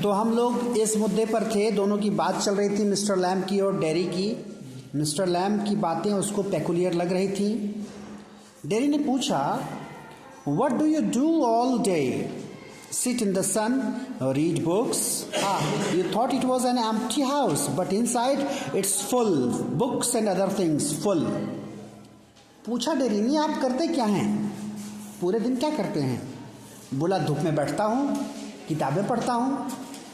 तो हम लोग इस मुद्दे पर थे, दोनों की बात चल रही थी, मिस्टर लैम्ब की और डेरी की। मिस्टर लैम्ब की बातें उसको पेकुलियर लग रही थी। डेरी ने पूछा, what do you do all day? Sit in the sun, read books. You thought it was an empty house, but inside it's full, books and other things full. पूछा dairy ने, आप करते क्या हैं, पूरे दिन क्या करते हैं? बोला, धूप में बैठता हूँ, किताबें पढ़ता हूँ।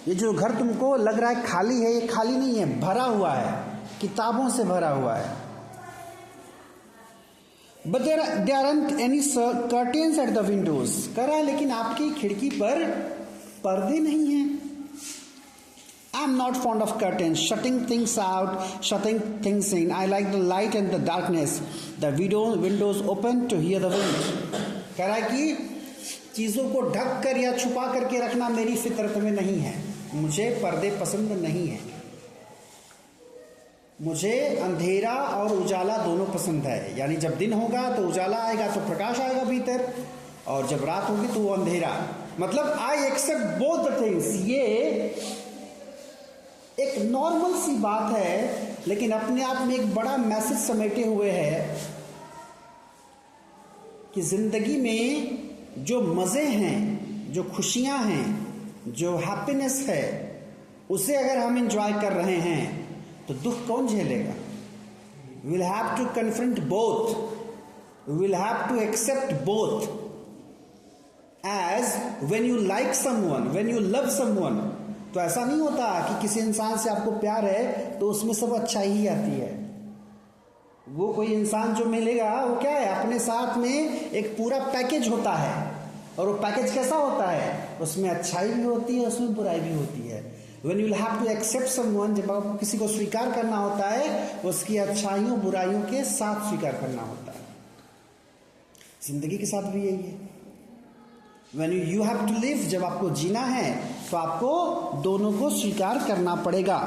ये जो घर तुमको लग रहा है खाली है, ये खाली नहीं है, भरा हुआ है, किताबों से भरा हुआ है। But there aren't any curtains at the windows. कह रहा है, लेकिन आपकी खिड़की पर पर्दे नहीं हैं। I'm not fond of curtains, shutting things out, shutting things in. I like the light and the darkness. The windows open to hear the wind. कह रहा है कि चीज़ों को ढक कर या छुपा करके रखना मेरी फितरत में नहीं है। मुझे पर्दे पसंद नहीं है। मुझे अंधेरा और उजाला दोनों पसंद है। यानी जब दिन होगा तो उजाला आएगा, तो प्रकाश आएगा भीतर, और जब रात होगी तो वो अंधेरा। मतलब I accept both the things. ये एक नॉर्मल सी बात है, लेकिन अपने आप में एक बड़ा मैसेज समेटे हुए है कि जिंदगी में जो मज़े हैं, जो खुशियां हैं, जो हैप्पीनेस है, उसे अगर हम एंजॉय कर रहे हैं तो दुख कौन झेलेगा? Will have to confront both, will have to accept both. As when you like someone, when you love someone, तो ऐसा नहीं होता कि किसी इंसान से आपको प्यार है तो उसमें सब अच्छाई ही आती है। वो कोई इंसान जो मिलेगा वो क्या है, अपने साथ में एक पूरा पैकेज होता है, और वो पैकेज कैसा होता है, उसमें अच्छाई भी होती है, उसमें बुराई भी होती है। When you will have to accept someone, जब आपको किसी को स्वीकार करना होता है, उसकी अच्छाइयों बुराइयों के साथ स्वीकार करना होता है। जिंदगी के साथ भी यही है। When you have to live, जब आपको जीना है तो आपको दोनों को स्वीकार करना पड़ेगा।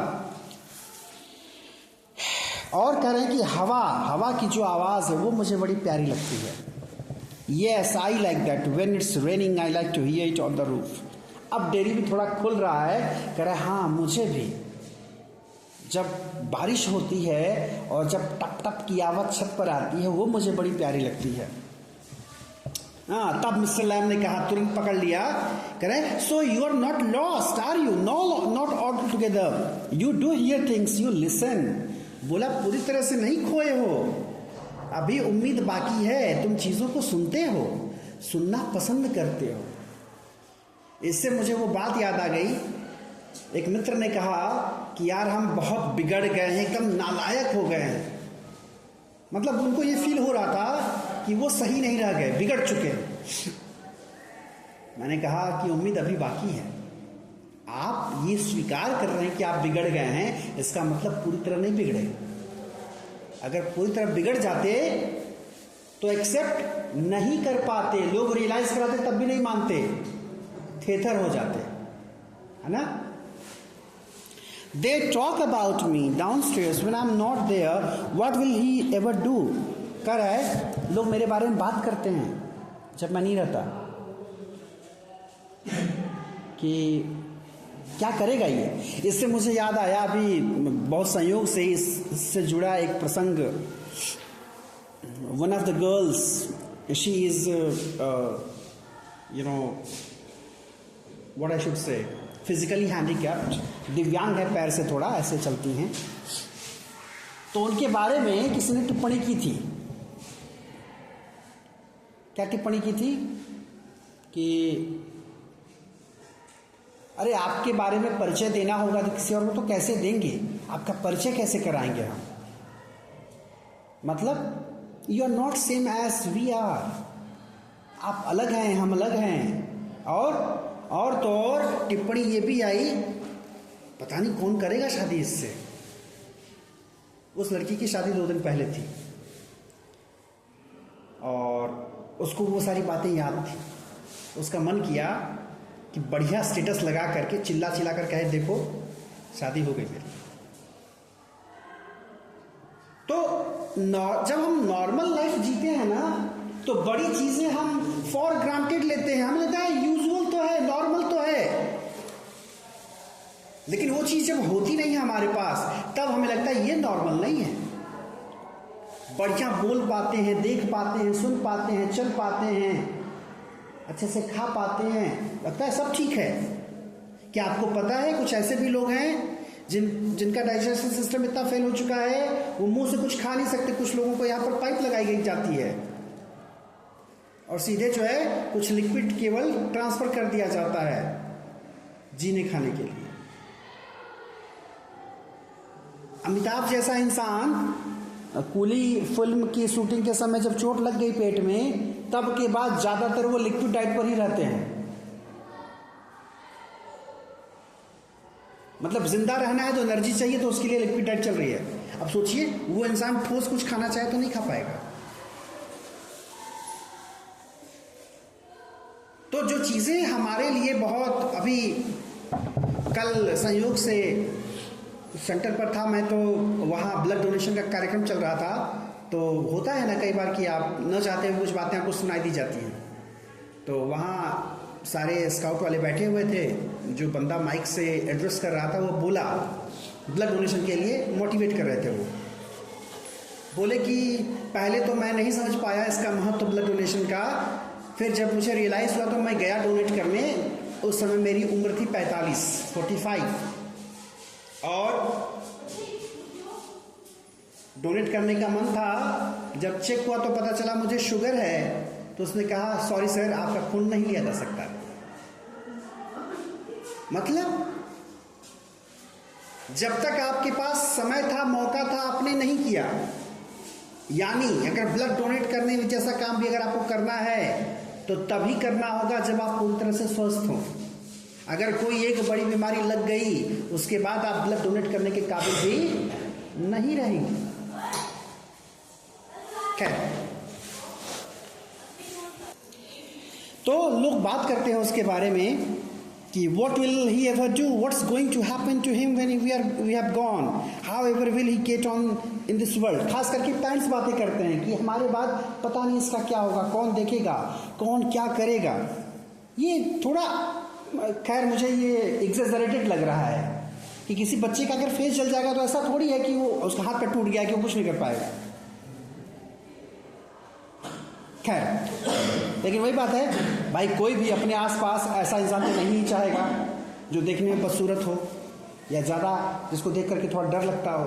और कह रहे हैं कि हवा की जो आवाज़ है वो मुझे बड़ी प्यारी लगती है। Yes, I like that. When it's raining, I like to hear it on the roof. अब डेरी भी थोड़ा खुल रहा है, कह रहा है, हाँ मुझे भी। जब बारिश होती है और जब टप टप की आवाज़ छत पर आती है, वो मुझे बड़ी प्यारी लगती है। हाँ, तब मिस्टर लैम ने कहा, तुरंत पकड़ लिया, कह रहे, so you are not lost are you? No, not altogether. You do hear things, you listen. बोला, पूरी तरह से नहीं खोए हो, अभी उम्मीद बाकी है, तुम चीज़ों को सुनते हो, सुनना पसंद करते हो। इससे मुझे वो बात याद आ गई, एक मित्र ने कहा कि यार हम बहुत बिगड़ गए हैं, एकदम नालायक हो गए हैं। मतलब उनको ये फील हो रहा था कि वो सही नहीं रह गए, बिगड़ चुके हैं। मैंने कहा कि उम्मीद अभी बाकी है। आप ये स्वीकार कर रहे हैं कि आप बिगड़ गए हैं, इसका मतलब पूरी तरह नहीं बिगड़े। अगर पूरी तरह बिगड़ जाते तो एक्सेप्ट नहीं कर पाते, लोग रियलाइज कराते तब भी नहीं मानते, थेथर हो जाते, है ना। They talk about me downstairs when I'm not there. What will he ever do? कह रहा है, लोग मेरे बारे में बात करते हैं जब मैं नहीं रहता, कि क्या करेगा ये। इससे मुझे याद आया, अभी बहुत संयोग से इससे जुड़ा एक प्रसंग। One of the girls, she is what I should say, physically handicapped, दिव्यांग है, पैर से थोड़ा ऐसे चलती हैं। तो उनके बारे में किसी ने टिप्पणी की थी। क्या टिप्पणी की थी? कि अरे आपके बारे में परिचय देना होगा तो किसी और को तो कैसे देंगे, आपका परिचय कैसे कराएंगे हम? मतलब you are not same as we are, आप अलग हैं, हम अलग हैं। और तो और टिप्पणी ये भी आई, पता नहीं कौन करेगा शादी इससे। उस लड़की की शादी 2 दिन पहले थी और उसको वो सारी बातें याद थी। उसका मन किया कि बढ़िया स्टेटस लगा करके चिल्ला कर कहे, देखो शादी हो गई मेरी। तो जब हम नॉर्मल लाइफ जीते हैं ना, तो बड़ी चीजें हम फॉर ग्रांटेड लेते हैं। हमें लगता है यूजुअल तो है, नॉर्मल तो है। लेकिन वो चीज़ जब होती नहीं है हमारे पास, तब हमें लगता है ये नॉर्मल नहीं है। बढ़िया बोल पाते हैं, देख पाते हैं, सुन पाते हैं, चल पाते हैं, अच्छे से खा पाते हैं, लगता है सब ठीक है। क्या आपको पता है कुछ ऐसे भी लोग हैं जिनका डाइजेशन सिस्टम इतना फेल हो चुका है वो मुंह से कुछ खा नहीं सकते। कुछ लोगों को यहाँ पर पाइप लगाई गई जाती है और सीधे जो है कुछ लिक्विड केवल ट्रांसफर कर दिया जाता है जीने खाने के लिए। अमिताभ जैसा इंसान कूली फिल्म की शूटिंग के समय जब चोट लग गई पेट में, तब के बाद ज्यादातर वो लिक्विड डाइट पर ही रहते हैं। मतलब जिंदा रहना है तो एनर्जी चाहिए, तो उसके लिए लिक्विड डाइट चल रही है। अब सोचिए वो इंसान ठोस कुछ खाना चाहे तो नहीं खा पाएगा। तो जो चीजें हमारे लिए बहुत, अभी कल संयोग से सेंटर पर था मैं, तो वहाँ ब्लड डोनेशन का कार्यक्रम चल रहा था। तो होता है ना कई बार कि आप न चाहते हुए कुछ बातें आपको सुनाई दी जाती हैं। तो वहाँ सारे स्काउट वाले बैठे हुए थे। जो बंदा माइक से एड्रेस कर रहा था वो बोला, ब्लड डोनेशन के लिए मोटिवेट कर रहे थे। वो बोले कि पहले तो मैं नहीं समझ पाया इसका महत्व ब्लड डोनेशन का, फिर जब मुझे रियलाइज़ हुआ तो मैं गया डोनेट करने। उस समय मेरी उम्र थी 45 और डोनेट करने का मन था। जब चेक हुआ तो पता चला मुझे शुगर है, तो उसने कहा सॉरी सर, आपका खून नहीं लिया जा सकता। मतलब जब तक आपके पास समय था, मौका था, आपने नहीं किया। यानी अगर ब्लड डोनेट करने जैसा काम भी अगर आपको करना है तो तभी करना होगा जब आप पूरी तरह से स्वस्थ हो। अगर कोई एक बड़ी बीमारी लग गई उसके बाद आप ब्लड डोनेट करने के काबिल भी नहीं रहेंगे। खैर, तो लोग बात करते हैं उसके बारे में कि what will he ever do, what's going to happen to him when we have gone, how ever will he get on in this world। खास करके पेरेंट्स बातें करते हैं कि हमारे बाद पता नहीं इसका क्या होगा, कौन देखेगा, कौन क्या करेगा। ये थोड़ा, खैर मुझे ये एग्जेजरेटेड लग रहा है कि किसी बच्चे का अगर फेस जल जाएगा तो ऐसा थोड़ी है कि वो उसका हाथ पैर टूट गया कि वो कुछ नहीं कर पाएगा। खैर, लेकिन वही बात है भाई, कोई भी अपने आसपास ऐसा इंसान तो नहीं चाहेगा जो देखने में बदसूरत हो या ज़्यादा जिसको देख करके थोड़ा डर लगता हो,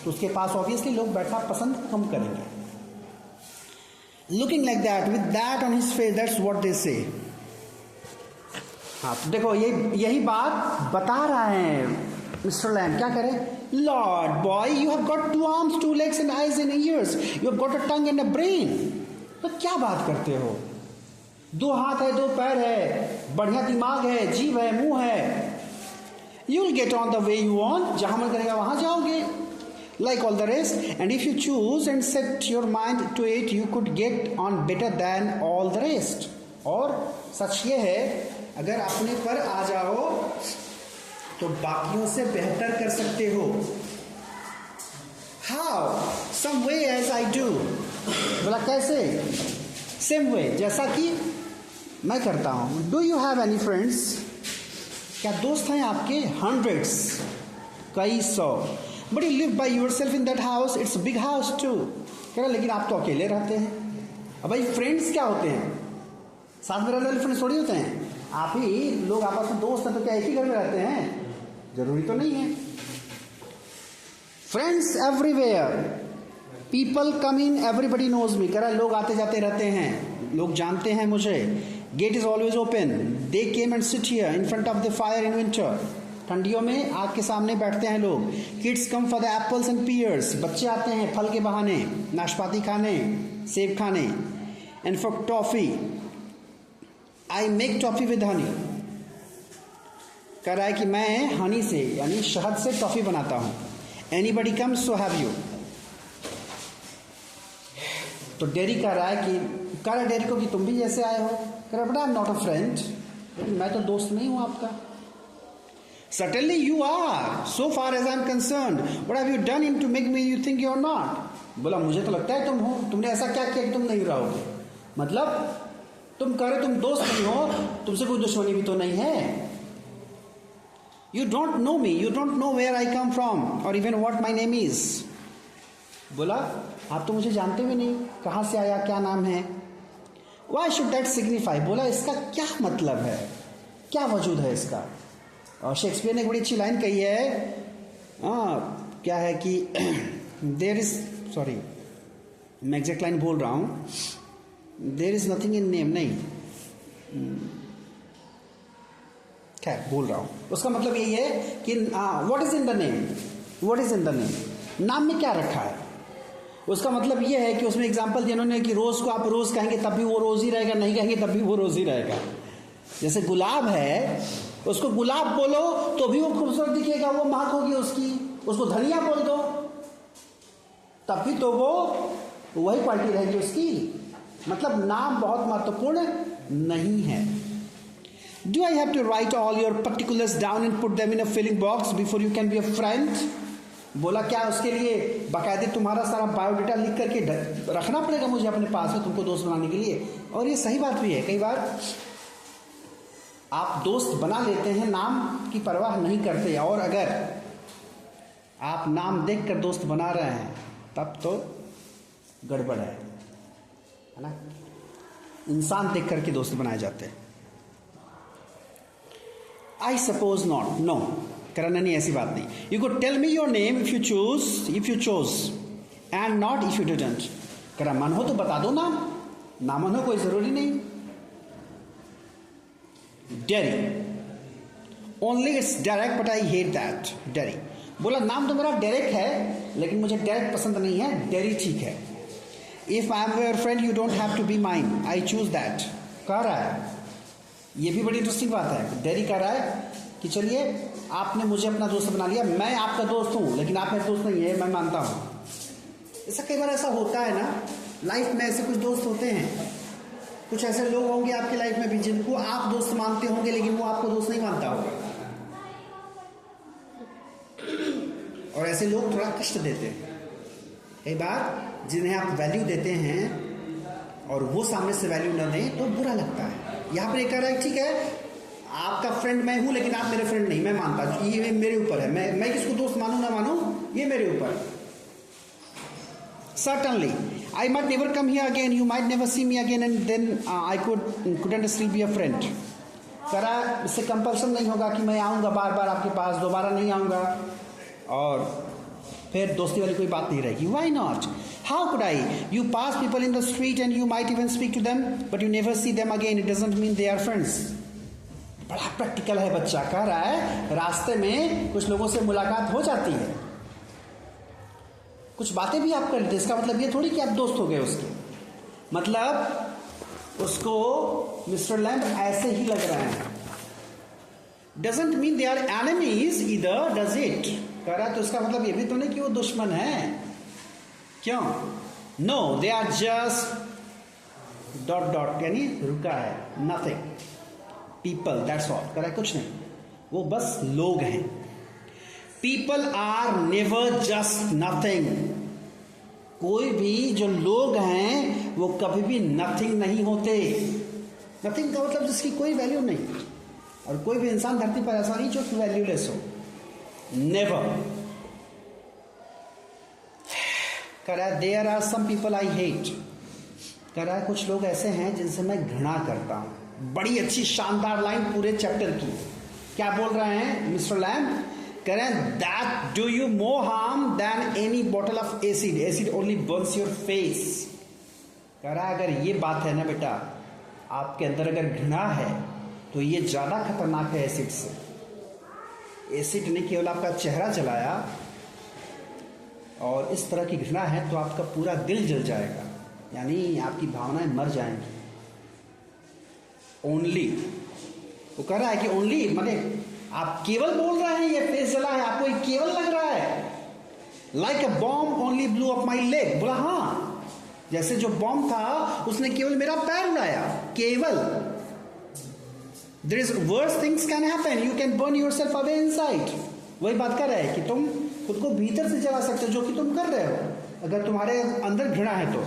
तो उसके पास ऑब्वियसली लोग बैठना पसंद कम करेंगे। Looking like that with that on his face, that's what they से। हाँ, तो देखो यही बात बता रहा है मिस्टर लैम। क्या करें? Lord boy, you have got 2 arms, 2 legs and eyes and ears, you have got a tongue and a brain। तो क्या बात करते हो? 2 हाथ है, 2 पैर है, बढ़िया दिमाग है, जीभ है, मुंह है। You will get on the way you want, जहां मन करेगा वहां जाओगे, like all the rest, and if you choose and set your mind to it, you could get on better than all the rest। और सच ये है, अगर अपने पर आ जाओ तो बाकियों से बेहतर कर सकते हो। How? Some way as I do। बोला कैसे? Same way, जैसा कि मैं करता हूं। Do you have any friends? क्या दोस्त हैं आपके? Hundreds, कई सौ। But you live by yourself in that house, it's a big house too। कह रहा लेकिन आप तो अकेले रहते हैं। अब भाई फ्रेंड्स क्या होते हैं? साथ में रहने वाले फ्रेंड्स थोड़ी होते हैं। आप ही लोग आपस में दोस्त हैं तो क्या एक ही घर में रहते हैं? जरूरी तो नहीं है। फ्रेंड्स एवरीवेयर, पीपल कम इन, एवरीबडी नोज मी। कह रहा लोग आते जाते रहते हैं, लोग जानते हैं मुझे। Gate is always open, they came and sit here in front of the fire in winter. ठंडियों में आग के सामने बैठते हैं लोग। Kids come for the apples and pears, बच्चे आते हैं फल के बहाने, नाशपाती खाने, सेब खाने। And for toffee, I make toffee with Honey. कह रहा है कि मैं हनी से यानी शहद से टॉफी बनाता हूं। Anybody comes so have you. तो डेरी कह रहा है कि, कह रहा डेरी को कि तुम भी जैसे आए हो। कह रहा but I am not a friend, मैं तो दोस्त नहीं हूं आपका। Certainly you are, so far as I am concerned. What have you done to make me you think you are not? बोला मुझे तो लगता है तुम हो, तुमने ऐसा क्या किया कि तुम नहीं रहोगे। मतलब तुम कह रहे तुम दोस्त नहीं हो, तुमसे कोई दुश्मनी भी तो नहीं है। You don't know me, you don't know where I come from और even what my name is. बोला आप तो मुझे जानते भी नहीं, कहाँ से आया, क्या नाम है। वाई शुड दैट सिग्निफाई, बोला इसका क्या मतलब है, क्या वजूद है इसका। और शेक्सपियर ने एक बड़ी अच्छी लाइन कही है, क्या है कि देर इज, सॉरी मैं एग्जैक्ट लाइन बोल रहा हूँ, there is nothing in name, नहीं खैर बोल रहा हूँ, उसका मतलब यही है कि what is in the name, what is in the name, नाम में क्या रखा है। उसका मतलब यह है कि उसमें एग्जाम्पल दिया उन्होंने कि रोज को आप रोज कहेंगे तब भी वो रोज ही रहेगा, नहीं कहेंगे तब भी वो रोज ही रहेगा। जैसे गुलाब है, उसको गुलाब बोलो तो भी वो खूबसूरत दिखेगा, वो महक होगी उसकी। उसको धनिया बोल दो तब भी तो वो वही क्वालिटी रहेगी उसकी। मतलब नाम बहुत महत्वपूर्ण नहीं है। Do I have to write all your particulars down and put them in a filling box before you can be a friend. बोला क्या उसके लिए बाकायदे तुम्हारा सारा बायोडाटा लिख करके रखना पड़ेगा मुझे अपने पास में तुमको दोस्त बनाने के लिए। और ये सही बात भी है, कई बार आप दोस्त बना लेते हैं, नाम की परवाह नहीं करते, और अगर आप नाम देखकर दोस्त बना रहे हैं तब तो गड़बड़ है ना। इंसान देख करके दोस्त बनाए जाते हैं। आई सपोज नॉट, नो करना नहीं, ऐसी बात नहीं। You could tell me your name if you chose and not if you didn't. करा मन हो तो बता दो नाम, ना मन हो कोई जरूरी नहीं। Dairy, only it's direct but I hate that. Dairy, बोला नाम तो मेरा डेरेक है लेकिन मुझे डायरेक्ट पसंद नहीं है, डेरी ठीक है। If I am your friend you don't have to be mine, I choose that. कह रहा है, ये भी बड़ी इंटरेस्टिंग बात है। डेरी कह रहा है कि चलिए आपने मुझे अपना दोस्त बना लिया, मैं आपका दोस्त हूं लेकिन आप मेरे दोस्त नहीं है, मैं मानता हूं। ऐसा कई बार ऐसा होता है ना लाइफ में, ऐसे कुछ दोस्त होते हैं, कुछ ऐसे लोग होंगे आपकी लाइफ में भी जिनको आप दोस्त मानते होंगे लेकिन वो आपको दोस्त नहीं मानता होगा। और ऐसे लोग थोड़ा कष्ट देते हैं कई बार, जिन्हें आप वैल्यू देते हैं और वो सामने से वैल्यू न दें तो बुरा लगता है। यहाँ पर एक कह रहा है ठीक है आपका फ्रेंड मैं हूं लेकिन आप मेरे फ्रेंड नहीं, मैं मानता, ये मेरे ऊपर है, मैं किसको दोस्त मानूं ना मानूं ये मेरे ऊपर। Certainly, I might never come here again, you might never see me again, and then I couldn't still be a friend. करा इससे कंपल्सन नहीं होगा कि मैं आऊँगा बार बार आपके पास, दोबारा नहीं आऊँगा, और फिर दोस्ती वाली कोई बात नहीं रहेगी। Why not? How could I? You pass people in the street and you might even speak to them, but you never see them again. It doesn't mean they are friends. बड़ा प्रैक्टिकल है बच्चा, कह रहा है रास्ते में कुछ लोगों से मुलाकात हो जाती है, कुछ बातें भी आप कर लेते, इसका मतलब ये थोड़ी कि आप दोस्त हो गए उसके। मतलब उसको मिस्टर लैम्ब ऐसे ही लग रहे हैं, doesn't mean they are enemies either, does it. कह रहा है तो इसका मतलब ये भी तो नहीं कि वो दुश्मन है, क्यों? No, they are just dot dot, यानी रुका है, नथिंग, पीपल, दैट्स ऑल। कह रहा है कुछ नहीं, वो बस लोग हैं। People are never just nothing. कोई भी जो लोग हैं वो कभी भी नथिंग नहीं होते। नथिंग का मतलब जिसकी कोई वैल्यू नहीं, और कोई भी इंसान धरती पर ऐसा नहीं जो वैल्यूलेस हो, नेवर। कह रहा है there are some people I hate. कह रहा है कुछ लोग ऐसे हैं जिनसे मैं घृणा करता हूं। बड़ी अच्छी शानदार लाइन पूरे चैप्टर की। क्या बोल रहे हैं मिस्टर लैम्ब? कह रहे हैं that do you more harm then any bottle of acid, acid only Burns your face. कह रहा है अगर ये बात है ना बेटा, आपके अंदर अगर घृणा है तो ये ज्यादा खतरनाक है एसिड से। एसिड ने केवल आपका चेहरा जलाया, और इस तरह की घृणा है तो आपका पूरा दिल जल जाएगा, यानी आपकी भावनाएं मर जाएंगी। ओनली, वो कह रहा है कि ओनली माने आप केवल बोल रहे हैं ये फेस जला है, आपको ये केवल लग रहा है। Like a bomb only blew up my leg. बोला हाँ, जैसे जो बॉम्ब था उसने केवल मेरा पैर उड़ाया, केवल। There is worse things can happen, you can burn yourself away inside. वही बात कर रहा है कि तुम खुद को भीतर से जला सकते हो, जो कि तुम कर रहे हो अगर तुम्हारे अंदर घृणा है तो।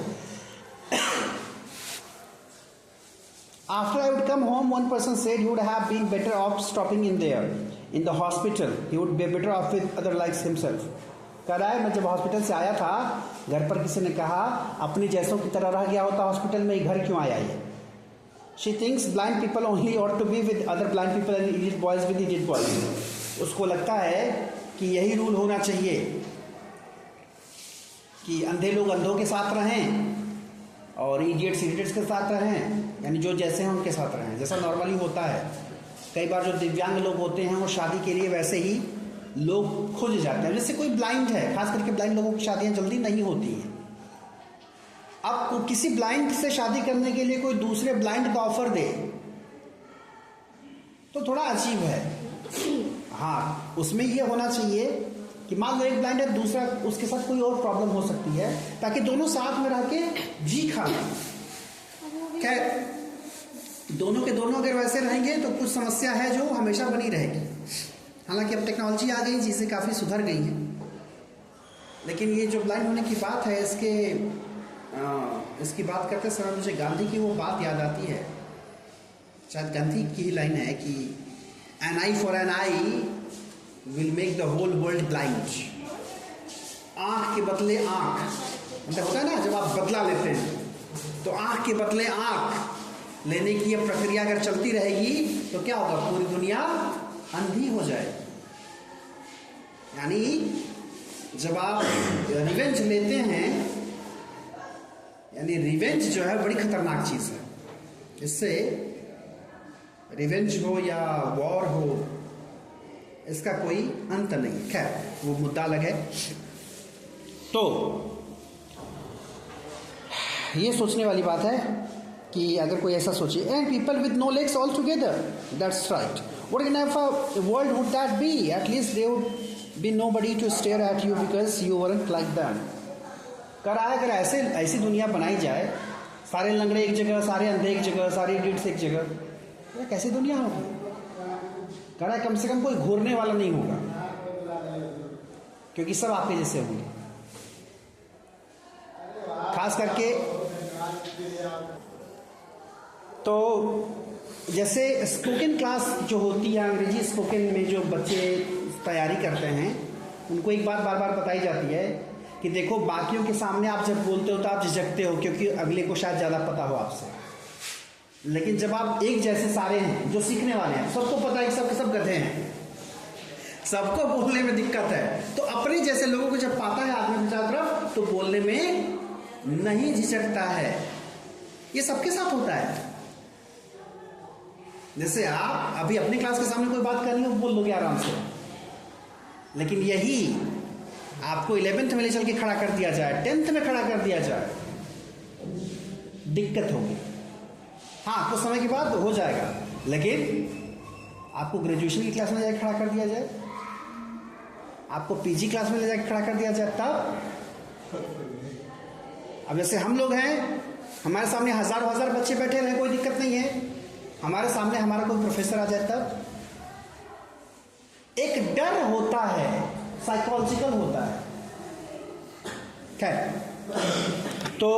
After I would come home, one person said you would have been better off stopping in there. In the hospital he would be better of with other likes himself. कह रहा है मैं जब हॉस्पिटल से आया था, घर पर किसी ने कहा अपनी जैसों की तरह रह गया होता हॉस्पिटल में, घर क्यों आया ये। She thinks blind people only ought to be with other blind people and idiot boys with idiot boys. उसको लगता है कि यही रूल होना चाहिए कि अंधे लोग अंधों के साथ रहें और इडियट्स इडियट्स के साथ रहें, यानी जो जैसे हैं उनके साथ रहें, जैसा नॉर्मली होता है। कई बार जो दिव्यांग लोग होते हैं वो शादी के लिए वैसे ही लोग खोज जाते हैं। जैसे कोई ब्लाइंड है, खास करके ब्लाइंड लोगों की शादियां जल्दी नहीं होती हैं। अब किसी ब्लाइंड से शादी करने के लिए कोई दूसरे ब्लाइंड का ऑफर दे तो थोड़ा अजीब है। हाँ, उसमें ये होना चाहिए कि मान लो एक ब्लाइंड है, दूसरा उसके साथ कोई और प्रॉब्लम हो सकती है, ताकि दोनों साथ में रह के जी खा लें। खैर दोनों के दोनों अगर वैसे रहेंगे तो कुछ समस्या है जो हमेशा बनी रहेगी। हालांकि अब टेक्नोलॉजी आ गई, चीज़ें काफ़ी सुधर गई हैं, लेकिन ये जो ब्लाइंड होने की बात है इसकी बात करते समय मुझे गांधी की वो बात याद आती है। शायद गांधी की ही लाइन है कि an eye for an eye will make the whole world blind. आँख के बदले आँख, मतलब होता है ना जब आप बदला लेते हैं, तो आँख के बदले आँख लेने की ये प्रक्रिया अगर चलती रहेगी तो क्या होगा, पूरी दुनिया अंधी हो जाए। यानी जब आप रिवेंज लेते हैं, यानी रिवेंज जो है बड़ी खतरनाक चीज़ है। इससे रिवेंज हो या वॉर हो, इसका कोई अंत नहीं। खैर वो मुद्दा अलग है। तो ये सोचने वाली बात है कि अगर कोई ऐसा सोचे, and people with no legs all together, that's right, what kind of a world would that be? At least there would be nobody to stare at you because you weren't like them. कर रहा है अगर ऐसी दुनिया बनाई जाए, सारे लंगड़े एक जगह, सारे अंधे एक जगह, सारे इडियट्स एक जगह, तो कैसी दुनिया होगी? कह रहा है कम से कम कोई घूरने वाला नहीं होगा, क्योंकि सब आपके जैसे होंगे। खास करके तो जैसे स्पोकन क्लास जो होती है, अंग्रेजी स्पोकन में जो बच्चे तैयारी करते हैं, उनको एक बात बार बार बताई जाती है कि देखो बाकियों के सामने आप जब बोलते हो तो आप झिझकते हो क्योंकि अगले को शायद ज़्यादा पता हो आपसे, लेकिन जब आप एक जैसे सारे हैं जो सीखने वाले हैं, सबको पता है कि सब के सब गधे हैं, सबको बोलने में दिक्कत है, तो अपने जैसे लोगों को जब पाता है आदमी के तरफ तो बोलने में नहीं झिझकता है। ये सबके साथ होता है। जैसे आप अभी अपनी क्लास के सामने कोई बात करनी हो, बोल लोगे आराम से, लेकिन यही आपको 11th में ले चल के खड़ा कर दिया जाए, 10th में खड़ा कर दिया जाए, दिक्कत होगी। हाँ, कुछ समय के बाद हो जाएगा, लेकिन आपको ग्रेजुएशन की क्लास में जाके खड़ा कर दिया जाए, आपको पीजी क्लास में ले जाके खड़ा कर दिया जाए, तब अब जैसे हम लोग हैं, हमारे सामने हज़ार बच्चे बैठे रहे, कोई दिक्कत नहीं है, हमारे सामने हमारा कोई प्रोफेसर आ जाए तब एक डर होता है, साइकोलॉजिकल होता है। खैर तो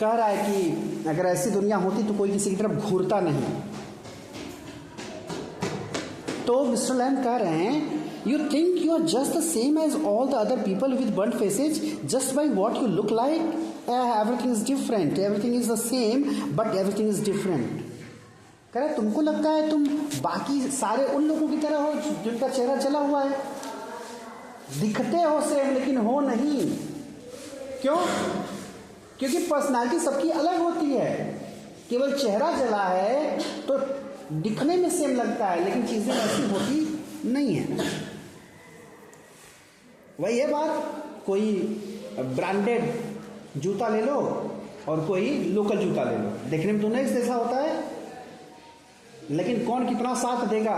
कह रहा है कि अगर ऐसी दुनिया होती तो कोई किसी की तरफ घूरता नहीं। तो मिस्टर लैम कह रहे हैं, you think you are just the same as all the other people with burned faces just by what you look like? Everything is different, everything is the same but everything is different. कह रहे तुमको लगता है तुम बाकी सारे उन लोगों की तरह हो जिनका चेहरा जला हुआ है, दिखते हो सेम लेकिन हो नहीं। क्यों? क्योंकि पर्सनालिटी सबकी अलग होती है, केवल चेहरा जला है तो दिखने में सेम लगता है, लेकिन चीजें ऐसी होती नहीं है। वही है बात, कोई ब्रांडेड जूता ले लो और कोई लोकल जूता ले लो, देखने में दोनों एक जैसा होता है, लेकिन कौन कितना साथ देगा।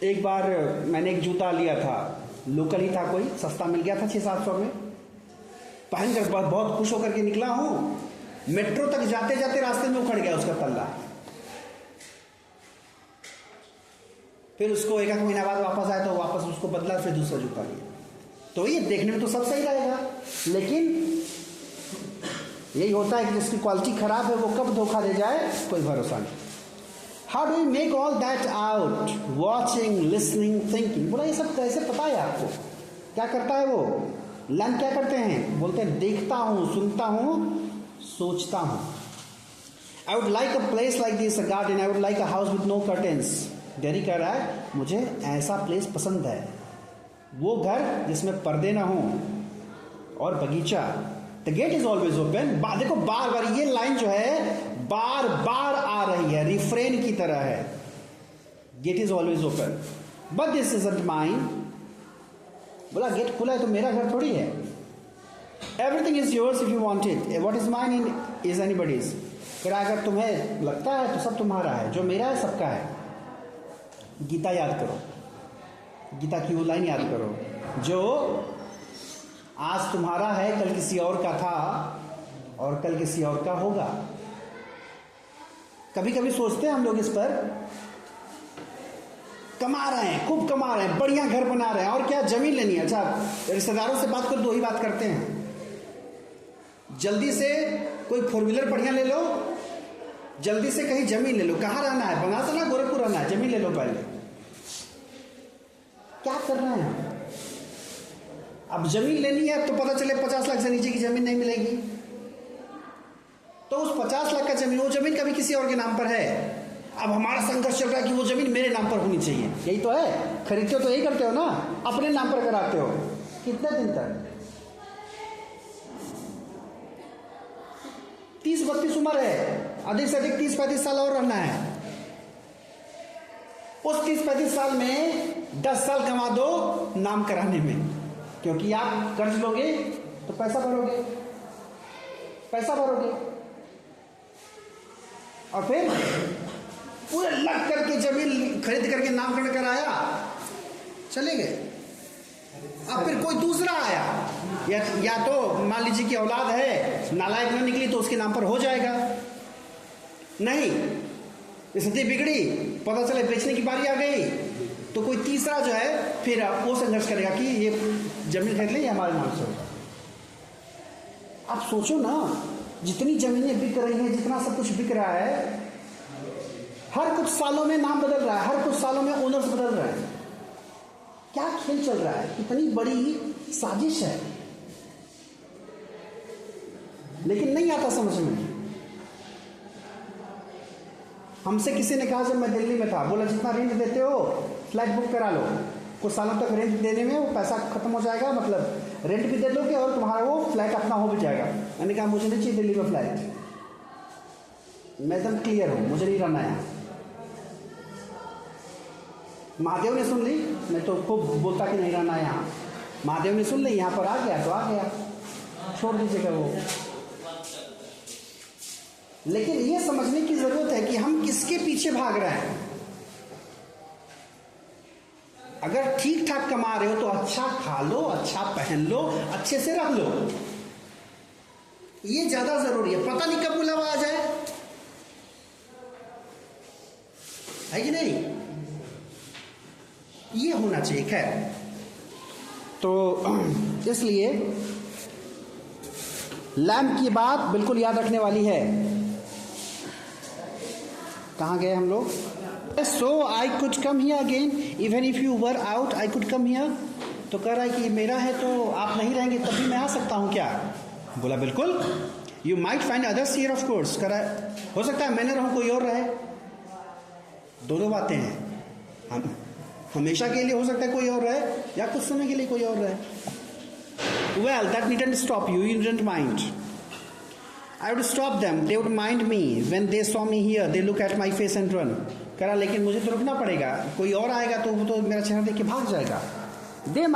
एक बार मैंने एक जूता लिया था, लोकल ही था, कोई सस्ता मिल गया था 600-700 में, पहनकर बहुत खुश होकर के निकला हूँ, मेट्रो तक जाते जाते रास्ते में उखड़ गया उसका तल्ला। फिर उसको एक महीना बाद वापस आया तो वापस उसको बदला, फिर दूसरा जूता लिया। तो ये देखने में तो सब सही रहेगा, लेकिन यही होता है कि जिसकी क्वालिटी खराब है वो कब धोखा दे जाए कोई भरोसा नहीं। How do you make all that out? Watching, listening, thinking. बोला ये सब कैसे पता है आपको? क्या करता है वो? लैम्प क्या करते हैं? बोलते हैं देखता हूं, सुनता हूं, सोचता हूं। I would like a place like this, a garden. I would like a house with no curtains. Derry कह रहा है मुझे ऐसा प्लेस पसंद है, वो घर जिसमें पर्दे ना हो और बगीचा। The gate is always open. देखो बार बार ये लाइन जो है बार बार आ रही है, रिफ्रेन की तरह है। Gate is always open but this is mine. बोला गेट खुला है तो मेरा घर थोड़ी है। Everything is yours if you want it. What is mine is anybody's. फिर अगर तुम्हें लगता है तो सब तुम्हारा है, जो मेरा है सबका है। गीता याद करो, गीता की वो लाइन याद करो, जो आज तुम्हारा है कल किसी और का था और कल किसी और का होगा। कभी कभी सोचते हैं हम लोग इस पर, कमा रहे हैं, खूब कमा रहे हैं, बढ़िया घर बना रहे हैं, और क्या जमीन लेनी है। अच्छा रिश्तेदारों से बात कर, दो ही बात करते हैं, जल्दी से कोई फोर व्हीलर बढ़िया ले लो, जल्दी से कहीं जमीन ले लो। कहाँ रहना है? बंगाल से ना गोरखपुर रहना है, जमीन ले लो पहले। क्या कर रहे हैं? अब जमीन लेनी है तो पता चले 50 लाख से नीचे की जमीन नहीं मिलेगी, तो उस 50 लाख का जमीन, वो जमीन कभी किसी और के नाम पर है। अब हमारा संघर्ष चल रहा है कि वो जमीन मेरे नाम पर होनी चाहिए। यही तो है, खरीदते हो तो यही करते हो ना, अपने नाम पर कराते हो। कितने दिन तक? 30-32 उम्र है, अधिक से अधिक 30-35 साल और रहना है। उस 30-35 साल में 10 साल कमा दो नाम कराने में, क्योंकि आप कर्ज लोगे तो पैसा भरोगे, पैसा भरोगे, और फिर पूरे लग करके जमीन खरीद करके नामकरण कराया, चले गए। अब फिर कोई दूसरा आया, या तो मान लीजिए कि औलाद है, नालायक न निकली तो उसके नाम पर हो जाएगा। नहीं, स्थिति बिगड़ी, पता चले बेचने की बारी आ गई, तो कोई तीसरा जो है फिर वो संघर्ष करेगा कि ये जमीन खरीद ले, ये हमारे नाम से होगा। आप सोचो ना, जितनी जमीनें बिक रही हैं, जितना सब कुछ बिक रहा है, हर कुछ सालों में नाम बदल रहा है, हर कुछ सालों में ओनर्स बदल रहे हैं। क्या खेल चल रहा है? इतनी बड़ी साजिश है, लेकिन नहीं आता समझ में। हमसे किसी ने कहा, जब मैं दिल्ली में था, बोला जितना रेंट देते हो फ्लैट बुक करा लो, कुछ सालों तक रेंट देने में वो पैसा खत्म हो जाएगा, मतलब रेंट भी दे दोगे और तुम्हारा वो फ्लैट अपना हो भी जाएगा। मैंने कहा मुझे नहीं चाहिए दिल्ली में फ्लैट, मैं एकदम क्लियर हूं, मुझे नहीं रहना है। महादेव ने सुन ली, मैं तो खूब बोलता कि नहीं रहना है यहाँ। महादेव ने सुन ली, यहाँ पर आ गया तो आ गया, छोड़ दीजिएगा वो। लेकिन ये समझने की जरूरत है कि हम किसके पीछे भाग रहे हैं। अगर ठीक ठाक कमा रहे हो तो अच्छा खा लो, अच्छा पहन लो, अच्छे से रह लो, ये ज्यादा जरूरी है। पता नहीं कब बुलावा आ जाए, है कि नहीं? ये होना चाहिए। खैर, तो इसलिए लैम्प की बात बिल्कुल याद रखने वाली है। कहाँ गए हम लोग? So I could come here again even if you were out, I could come here. तो कह रहा है कि मेरा है तो आप नहीं रहेंगे तब भी मैं आ सकता हूँ क्या? बोला बिल्कुल। You might find others here of course. कह रहा है हो सकता है मैं न रहूँ, कोई और रहे। दोनों बातें हैं, हम हमेशा के लिए हो सकता है कोई और रहे, या कुछ समय के लिए कोई और रहे। Well, that needn't stop you. You didn't mind. I would stop them. They would mind me when they saw me here. They look at my face and run. कह रहा लेकिन मुझे तो रुकना पड़ेगा, कोई और आएगा तो वो तो मेरा चेहरा देख के भाग जाएगा। They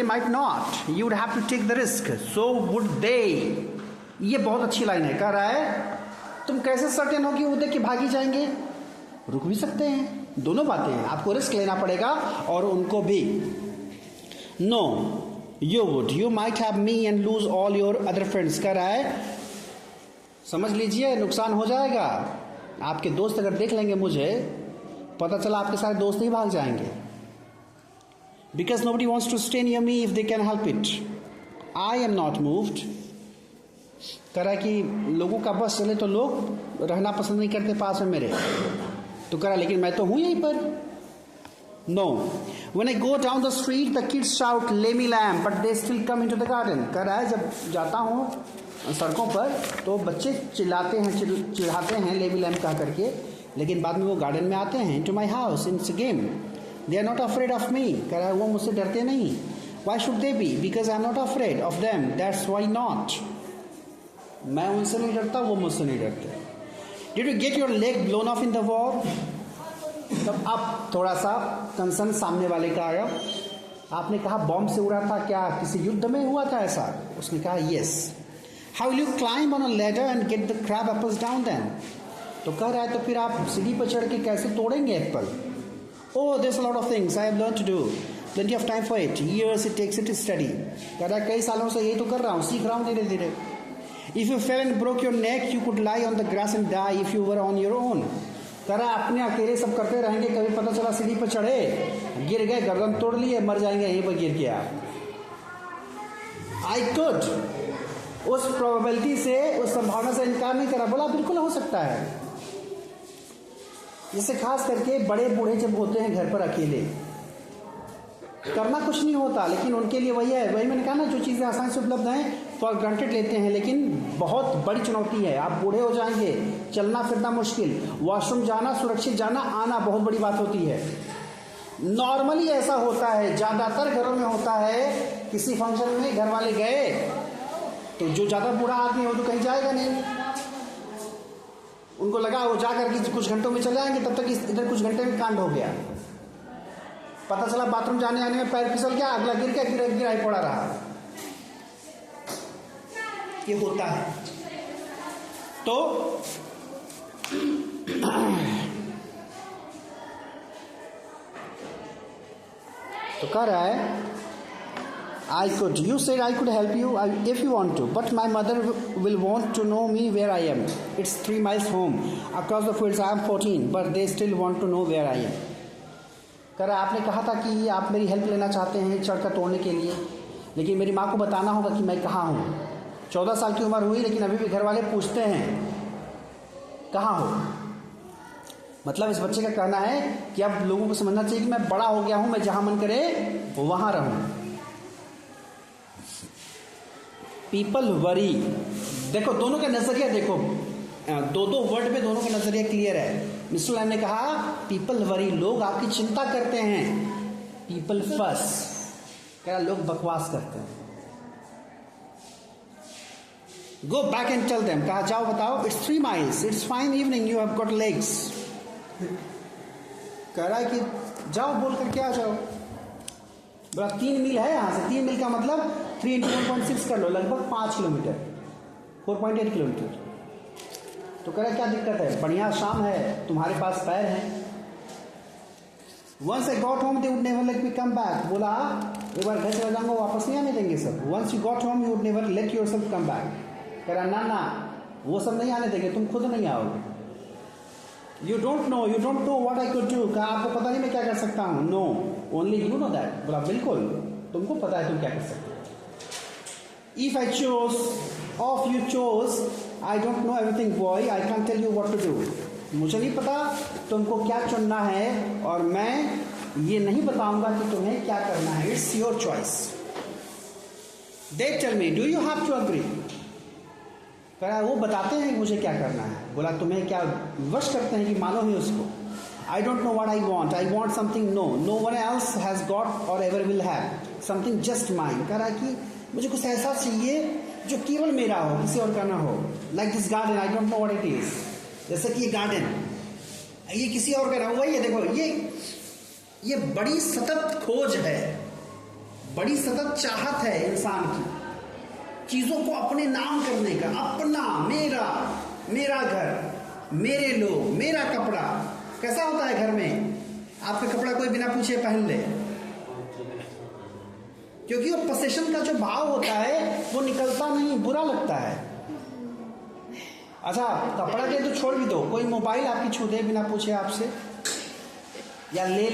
might not. You would have to take the risk. So would they. ये बहुत अच्छी लाइन है। कह रहा है तुम कैसे सर्टेन हो कि वो देख के भागी जाएंगे? रुक भी सकते हैं। दोनों बातें हैं, आपको रिस्क लेना पड़ेगा और उनको भी। No. You would. You might have me and lose all your other friends. कह रहा है समझ लीजिए नुकसान हो जाएगा। आपके दोस्त अगर देख लेंगे मुझे, पता चला आपके सारे दोस्त ही भाग जाएंगे। Because nobody wants to stay near me if they can help it. I am not moved. कह रहा है कि लोगों का बस चले तो लोग रहना पसंद नहीं करते पास में मेरे। तो कह रहा लेकिन मैं तो हूं यहीं पर। No, when I go down the street the kids shout lamey Lamb but they still come into the garden. कह रहा है जब जाता हूँ सड़कों पर तो बच्चे चिल्लाते हैं, चिढ़ाते हैं लेमी लैम कह करके, लेकिन बाद में वो गार्डन में आते हैं to my house in game. They are not afraid of me. कह रहा है वो मुझसे डरते नहीं। Why should they be? Because I am not afraid of them, that's why not. मैं उनसे नहीं डरता, वो मुझसे नहीं डरते। Did you get your leg blown off in the war? तब अब थोड़ा सा कंसर्न सामने वाले का आया। आपने कहा बॉम्ब से उड़ा था, क्या किसी युद्ध में हुआ था ऐसा? उसने कहा yes. How will you climb on a ladder and get the crab apples down then? तो कह रहा है तो फिर आप सीढ़ी पर चढ़ के कैसे तोड़ेंगे apple? Oh there is a lot of things I have learn to do, plenty of time for it, years it takes it study. कह रहा है कई सालों से यही तो कर रहा हूँ, सीख रहा हूँ धीरे धीरे। If you fell and broke your neck you could lie on the grass and die if you were on your own. कह रहा है अपने अकेले सब करते रहेंगे, कभी पता चला सीढ़ी पर चढ़े, गिर गए, गर्दन तोड़ लिए, मर जाएंगे यहीं पर गिर गया। आई कुड, उस प्रोबेबिलिटी से, उस संभावना से इनकार नहीं करा, बोला बिल्कुल हो सकता है। जैसे खास करके बड़े बूढ़े जब होते हैं घर पर अकेले, करना कुछ नहीं होता, लेकिन उनके लिए वही है, वही मैंने कहा ना, जो चीज़ें आसानी से उपलब्ध हैं फॉर ग्रांटेड लेते हैं, लेकिन बहुत बड़ी चुनौती है। आप बूढ़े हो जाएंगे, चलना फिरना मुश्किल, वॉशरूम जाना, सुरक्षित जाना आना बहुत बड़ी बात होती है। नॉर्मली ऐसा होता है, ज़्यादातर घरों में होता है, किसी फंक्शन में घर वाले गए तो जो ज़्यादा बूढ़ा आदमी हो तो कहीं जाएगा नहीं, उनको लगा वो जा करके कुछ घंटों में चले आएंगे, तब तक इधर कुछ घंटे में कांड हो गया। पता चला बाथरूम जाने आने में पैर फिसल गया, अगला गिर गया, गिरा ही पड़ा रहा। ये होता है। तो कह रहा है I could, you said I could help you if you want to, but my mother will want to know me where I am. It's 3 miles home across the fields. I am 14, but they still want to know where I am. कह रहा आपने कहा था कि आप मेरी help लेना चाहते हैं चढ़कर तोड़ने के लिए, लेकिन मेरी माँ को बताना होगा कि मैं कहाँ हूँ। 14 साल की उम्र हुई लेकिन अभी भी घर वाले पूछते हैं कहाँ हो। मतलब इस बच्चे का कहना है कि अब लोगों को समझना चाहिए कि मैं बड़ा हो गया हूँ, मैं जहाँ मन करे वहाँ रहूँ। पीपल वरी, देखो दोनों का नजरिया, देखो दो वर्ड में दोनों का नजरिया क्लियर है। मिस्टर लैम ने कहा पीपल वरी, लोग आपकी चिंता करते हैं। पीपल फस, कह रहा लोग बकवास करते हैं। Go back and tell them, कहा जाओ बताओ, it's 3 miles, it's fine evening, you have got legs. कह रहा है कि जाओ बोल करके आ जाओ। बोला 3 मील है यहाँ से, 3 मील का मतलब 3 × 1.6 कर लो, लगभग 5 किलोमीटर, 4.8 किलोमीटर। तो कह रहा क्या दिक्कत है, बढ़िया शाम है, तुम्हारे पास पैर हैं। Once I got home they would never let me come back. बोला एक बार घर चला जाऊंगा वापस नहीं आने देंगे सब। Once you got home you would never let yourself come back. कह रहा ना वो सब नहीं आने देंगे, तुम खुद नहीं आओगे। You don't know what I could do. कहा आपको पता नहीं मैं क्या कर सकता हूँ। No only you know that. बोला बिल्कुल तुमको पता है तुम क्या कर सकते हो। If I chose of you chose, I don't know everything boy, I can tell you what to do. मुझे नहीं पता तुमको क्या चुनना है और मैं ये नहीं बताऊंगा कि तुम्हें क्या करना है। It's your choice. They tell me do you have to agree. कह रहा वो बताते हैं कि मुझे क्या करना है। बोला तुम्हें क्या वश करते हैं कि मानो ही उसको। I don't know what I want something no one else has got और ever will have, something just mine. कह रहा कि मुझे कुछ ऐसा चाहिए जो केवल मेरा हो, किसी और का ना हो। Like this garden, I don't know what it is. जैसे कि ये गार्डन ये किसी और का ना हो। वही है, देखो ये बड़ी सतत खोज है, बड़ी सतत चाहत है इंसान की, चीजों को अपने नाम करने का। अपना, मेरा घर, मेरे लोग, मेरा कपड़ा। कैसा होता है घर में आपका कपड़ा कोई बिना पूछे पहन ले, क्योंकि वो पोसेशन का जो भाव होता है वो निकलता नहीं, बुरा लगता है। अच्छा कपड़ा दे तो छोड़ भी दो, कोई मोबाइल आपकी छू दे बिना पूछे आपसे या ले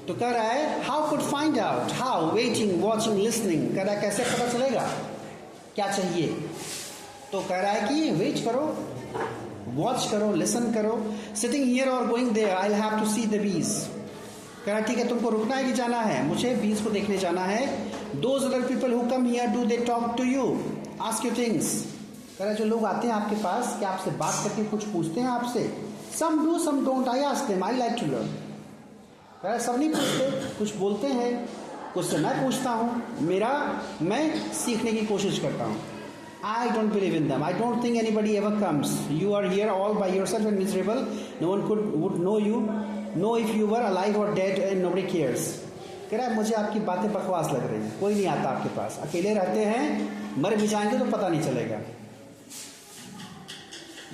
तो कह रहा है how could find out, how, waiting, watching, listening. कह रहा है कैसे पता चलेगा क्या चाहिए। तो कह रहा है कि वेट करो, वॉच करो, लिसन करो. सिटिंग हियर और going there, I have to see the bees. कह रहा ठीक है, तुमको रुकना है कि जाना है? मुझे बीज को देखने जाना है. Those other people who come here, do they talk to you, ask you things. कह रहा जो लोग आते हैं आपके पास, क्या आपसे बात करके कुछ पूछते हैं आपसे? Some do some don't, I ask them, I like to learn. कह रहा सब नहीं पूछते, कुछ बोलते हैं, कुछ से मैं पूछता हूँ. मैं सीखने की कोशिश करता हूँ. I don't believe in them. I don't think anybody ever comes. You are here all by yourself and miserable. No one would know you. Know if you were alive or dead and nobody cares. कह रहा है मुझे आपकी बातें बकवास लग रही हैं, कोई नहीं आता आपके पास, अकेले रहते हैं, मर भी जाएंगे तो पता नहीं चलेगा.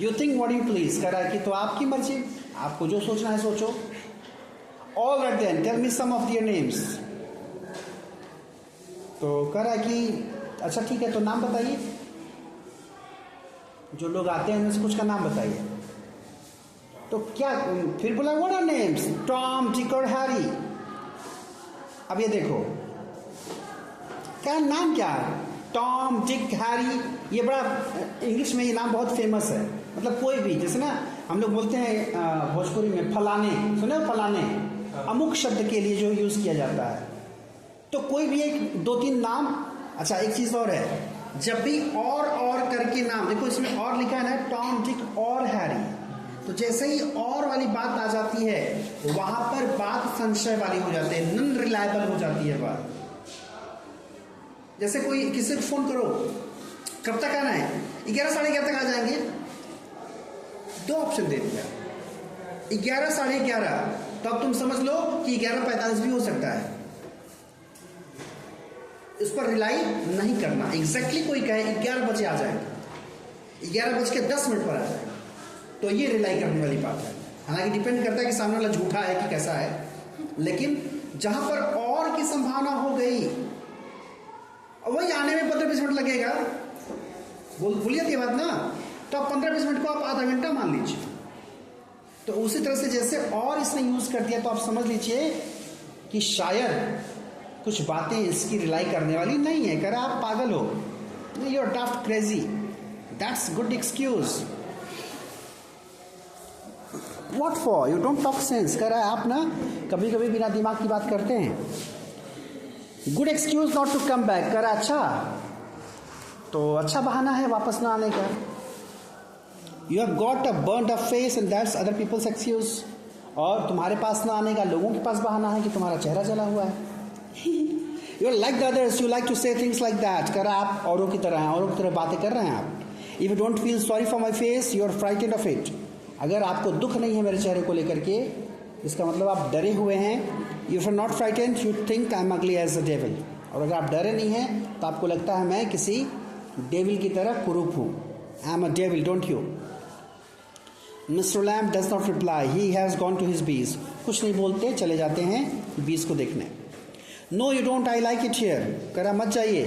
You think what you please. कह रहा है कि तो आपकी मर्जी, आपको जो सोचना है सोचो. All right then, tell me some of their names. तो कह रहा है कि अच्छा ठीक है, तो नाम बताइए. जो लोग आते हैं उनसे कुछ का नाम बताइए. तो क्या फिर बोला what are names? Tom, Dick और हैरी. अब ये देखो क्या नाम, क्या टॉम, डिक, हैरी. ये बड़ा इंग्लिश में ये नाम बहुत फेमस है. मतलब कोई भी, जैसे ना हम लोग बोलते हैं भोजपुरी में फलाने, सुने फलाने, अमुक शब्द के लिए जो यूज किया जाता है. तो कोई भी एक दो तीन नाम. अच्छा एक चीज और है, जब भी और करके नाम, देखो इसमें और लिखा है ना, टॉम, डिक और हैरी. तो जैसे ही और वाली बात आ जाती है वहां पर बात संशय वाली हो जाती है, नॉन रिलायबल हो जाती है बात. जैसे कोई किसी को फोन करो, कब तक आना है? 11 साढ़े 11 तक आ जाएंगे. दो ऑप्शन दे दिया, 11 साढ़े 11. तो अब तुम समझ लो कि 11:45 भी हो सकता है. इस पर रिलाई नहीं करना. एग्जैक्टली कोई कहे 11 बजे आ जाएंगे, 11:10 पर आ जाएंगे, तो ये रिलाई करने वाली बात है. हालांकि डिपेंड करता है कि सामने वाला झूठा है कि कैसा है. लेकिन जहां पर और की संभावना हो गई, वही आने में 15-20 मिनट लगेगा, बोलिए ये बात ना, तो आप 15-20 मिनट को आप आधा घंटा मान लीजिए. तो उसी तरह से जैसे और इसने यूज कर दिया, तो आप समझ लीजिए कि शायद कुछ बातें इसकी रिलाई करने वाली नहीं है. कह रहा आप पागल हो, you are daft crazy, that's good excuse. What for, you don't talk sense. कह रहा है आप ना कभी कभी बिना दिमाग की बात करते हैं. Good excuse not to come back. कह रहा अच्छा, तो अच्छा बहाना है वापस ना आने का. You have got a burned up face and that's other people's excuse. और तुम्हारे पास ना आने का लोगों के पास बहाना है कि तुम्हारा चेहरा जला हुआ है. You are like the others, you like to say things like that. कह रहा आप औरों की तरह हैं, औरों की तरह बातें कर रहे हैं आप. If you don't feel sorry for my face, you are frightened of it. अगर आपको दुख नहीं है मेरे चेहरे को लेकर के, इसका मतलब आप डरे हुए हैं. If you are not frightened, you think I am ugly as a devil. और अगर आप डरे नहीं हैं तो आपको लगता है मैं किसी डेविल की तरह कुरूप हूँ. I am a devil, don't you? Mr. Lamb does not reply. He has gone to his bees. कुछ नहीं बोलते, चले जाते हैं बीज को देखने. No you don't, I like it here. कह रहा मत जाइए,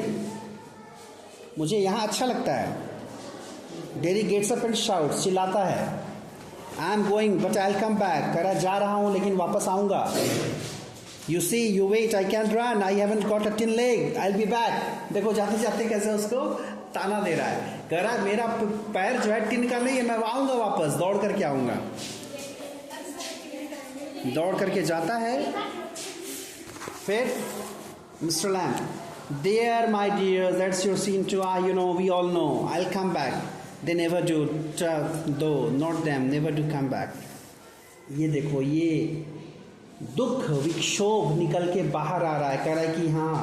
मुझे यहाँ अच्छा लगता है. Derry gets up and shout, चिल्लाता है. I am going but I will come back. कह रहा जा रहा हूँ लेकिन वापस आऊँगा. You see you wait, I can run, I haven't got a tin leg, I will be back. देखो जाते जाते कैसे उसको ताना दे रहा है. कह रहा मेरा पैर जो है टिन का नहीं है, मैं आऊँगा वापस, दौड़ करके आऊँगा. दौड़ करके जाता है. फिर mister Lamb, there my dear, that's your scene too, you know, we all know, I'll come back. They never do, though, not them, never do come back. ये देखो, ये दुख विक्षोभ निकल के बाहर आ रहा है. कह रहा है कि हाँ,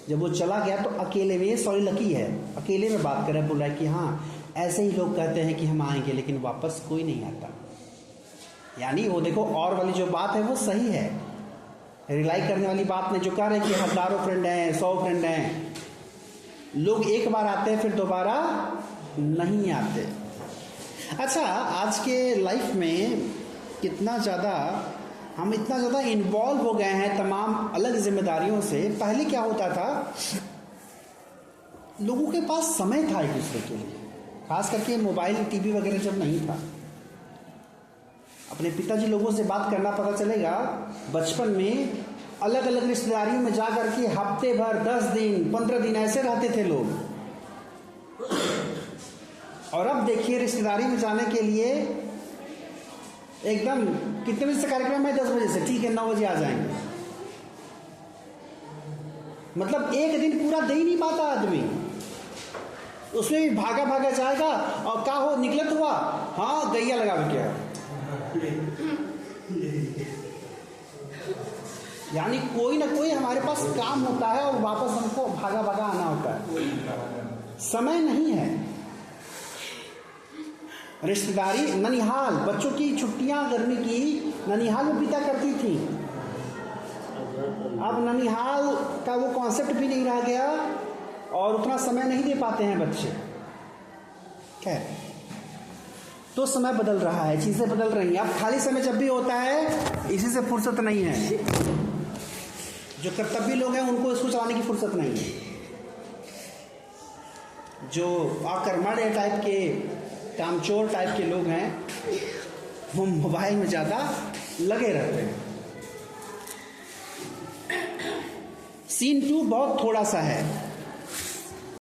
जब वो चला गया तो अकेले में, सॉरी लकी है, अकेले में बात कर रहा है, बोल रहा है कि हाँ ऐसे ही लोग कहते हैं कि हम आएंगे लेकिन वापस कोई नहीं आता. यानी वो देखो और वाली जो बात है वो सही है, रिलाई करने वाली बात नहीं. जो कह रहे हैं कि हजारों फ्रेंड हैं, 100 फ्रेंड हैं, लोग एक बार आते हैं फिर दोबारा नहीं आते. अच्छा, आज के लाइफ में कितना ज़्यादा हम इतना ज़्यादा इन्वॉल्व हो गए हैं तमाम अलग जिम्मेदारियों से. पहले क्या होता था, लोगों के पास समय था एक दूसरे के लिए, खास करके मोबाइल टीवी वगैरह जब नहीं था. अपने पिताजी लोगों से बात करना, पता चलेगा बचपन में अलग अलग रिश्तेदारियों में जा करके हफ्ते भर, 10 दिन, 15 दिन ऐसे रहते थे लोग. और अब देखिए रिश्तेदारी में जाने के लिए एकदम कितने बजे से कार्यक्रम है? 10 बजे से, ठीक है 9 बजे आ जाएंगे। मतलब एक दिन पूरा दे ही नहीं पाता आदमी, उसमें भी भागा भागा जाएगा। और क्या हो निकलत हुआ? हाँ गैया लगा क्या, यानी कोई ना कोई हमारे पास काम होता है और वापस हमको भागा भागा आना होता है, समय नहीं है। रिश्तेदारी, ननिहाल, बच्चों की छुट्टियां गर्मी की ननिहाल में बीता करती थी। अब ननिहाल का वो कॉन्सेप्ट भी नहीं रह गया और उतना समय नहीं दे पाते हैं बच्चे। खैर, तो समय बदल रहा है, चीजें बदल रही हैं। अब खाली समय जब भी होता है इसी से फुर्सत नहीं है। जो कर्तव्य लोग हैं उनको इसको चलाने की फुर्सत नहीं है। जो आकर्मण्य टाइप के, कामचोर टाइप के लोग हैं वो मोबाइल में ज्यादा लगे रहते हैं। सीन 2 बहुत थोड़ा सा है।